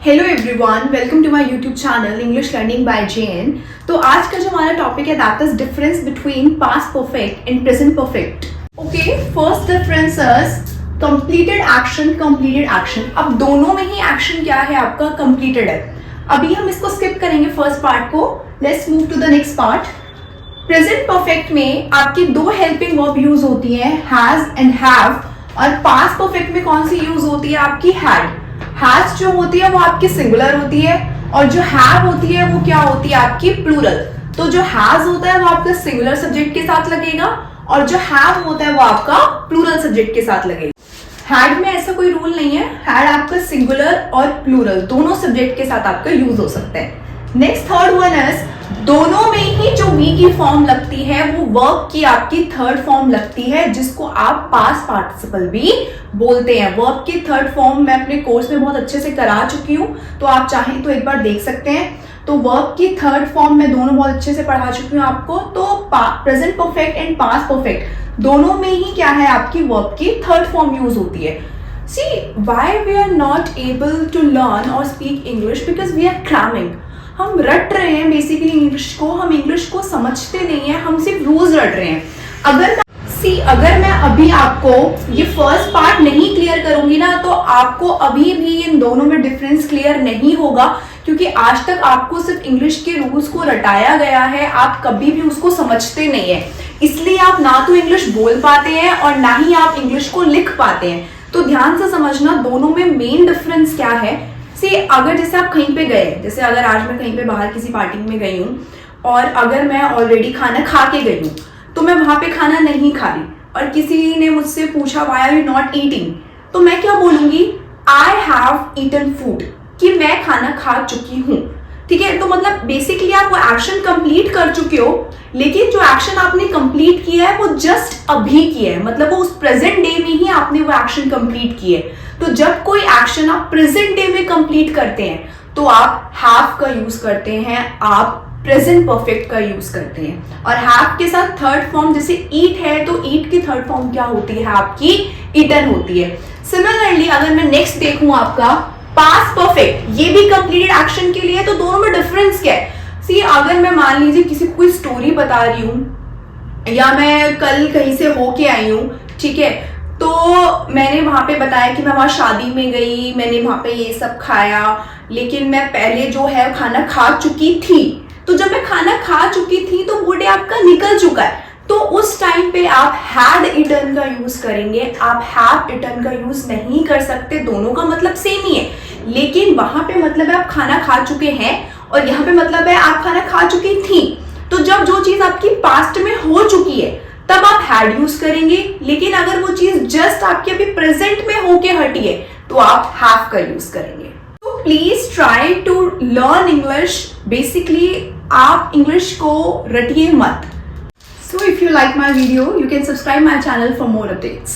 Hello everyone, welcome to my YouTube channel English learning by JN. तो आज का जो हमारा टॉपिक है that is difference between past perfect and present perfect. Okay, first difference is completed action, completed action. अब दोनों में ही action क्या है आपका, कंप्लीटेड है। अभी हम इसको स्किप करेंगे फर्स्ट पार्ट को। Let's move to the next part. Present perfect में आपकी दो हेल्पिंग वर्ब यूज होती है, हैज एंड हैव, और पास्ट परफेक्ट में कौन सी यूज होती है आपकी, हैड। हैज जो होती है वो आपकी सिंगुलर होती है और जो हैव होती है वो क्या होती है आपकी प्लूरल। तो जो हैज होता है वो आपका सिंगुलर सब्जेक्ट के साथ लगेगा और जो हैव होता है वो आपका प्लूरल सब्जेक्ट के साथ लगेगा। हैड में ऐसा कोई रूल नहीं है, हैड आपका सिंगुलर और प्लूरल दोनों सब्जेक्ट के साथ आपका यूज हो सकता है। नेक्स्ट थर्ड वन इज दोनों में ही जो वी की फॉर्म लगती है वो वर्ब की आपकी थर्ड फॉर्म लगती है, जिसको आप पास्ट पार्टिसिपल भी बोलते हैं। वर्ब की थर्ड फॉर्म मैं अपने कोर्स में बहुत अच्छे से करा चुकी हूँ, तो आप चाहें तो एक बार देख सकते हैं। तो वर्ब की थर्ड फॉर्म मैं दोनों बहुत अच्छे से पढ़ा चुकी हूँ आपको। तो present perfect and past perfect दोनों में ही क्या है आपकी वर्ब की थर्ड फॉर्म यूज होती है। See, why we are not able to learn or speak English? Because we are cramming. हम रट रहे हैं बेसिकली इंग्लिश को, हम इंग्लिश को समझते नहीं है, हम सिर्फ रूल्स रट रहे हैं। अगर मैं अभी आपको ये फर्स्ट पार्ट नहीं क्लियर करूंगी ना, तो आपको अभी भी इन दोनों में डिफरेंस क्लियर नहीं होगा, क्योंकि आज तक आपको सिर्फ इंग्लिश के रूल्स को रटाया गया है, आप कभी भी उसको समझते नहीं है। इसलिए आप ना तो इंग्लिश बोल पाते हैं और ना ही आप इंग्लिश को लिख पाते हैं। तो ध्यान से समझना दोनों में मेन डिफरेंस क्या है। अगर जैसे आप कहीं पे गए, जैसे अगर आज मैं कहीं पे बाहर किसी पार्टी में गई हूँ और अगर मैं ऑलरेडी खाना खा के गई हूँ, तो मैं वहां पे खाना नहीं खा रही और किसी ने मुझसे पूछा why are you not eating, तो मैं क्या बोलूंगी, आई हैव ईटन फूड, कि मैं खाना खा चुकी हूँ। ठीक है, तो मतलब बेसिकली आप वो एक्शन कंप्लीट कर चुके हो, लेकिन जो एक्शन आपने कंप्लीट किया है वो जस्ट अभी किया है, मतलब वो उस प्रेजेंट डे में ही आपने वो एक्शन कंप्लीट किया है। तो जब कोई एक्शन आप प्रेजेंट डे में कंप्लीट करते हैं तो आप हैव का यूज करते हैं, आप प्रेजेंट परफेक्ट का यूज करते हैं। और हैव के साथ थर्ड फॉर्म जैसे ईट है, तो ईट की थर्ड फॉर्म क्या होती है आपकी, ईटन होती है। सिमिलरली अगर मैं नेक्स्ट देखूं आपका पास्ट परफेक्ट, ये भी कंप्लीटेड एक्शन के लिए, तो दोनों में डिफरेंस क्या है। अगर मैं मान लीजिए किसी को कोई स्टोरी बता रही हूं या मैं कल कहीं से होके आई हूं, ठीक है, तो मैंने वहां पे बताया कि मैं वहां शादी में गई, मैंने वहां पे ये सब खाया, लेकिन मैं पहले जो है खाना खा चुकी थी। तो जब मैं खाना खा चुकी थी तो वो डे आपका निकल चुका है, तो उस टाइम पे आप हैड इटन का यूज करेंगे, आप हैव इटन का यूज नहीं कर सकते। दोनों का मतलब सेम ही है, लेकिन वहां पे मतलब है आप खाना खा चुके हैं और यहाँ पे मतलब है आप खाना खा चुकी थी। तो जब जो चीज आपकी पास्ट में हो चुकी है तब आप हैड यूज करेंगे, लेकिन अगर वो चीज जस्ट आपके अभी प्रेजेंट में होके हटी है तो आप हैव का यूज करेंगे। तो please try to learn English. Basically आप इंग्लिश को रटिए मत। So if you like my video, you can subscribe my channel for more updates.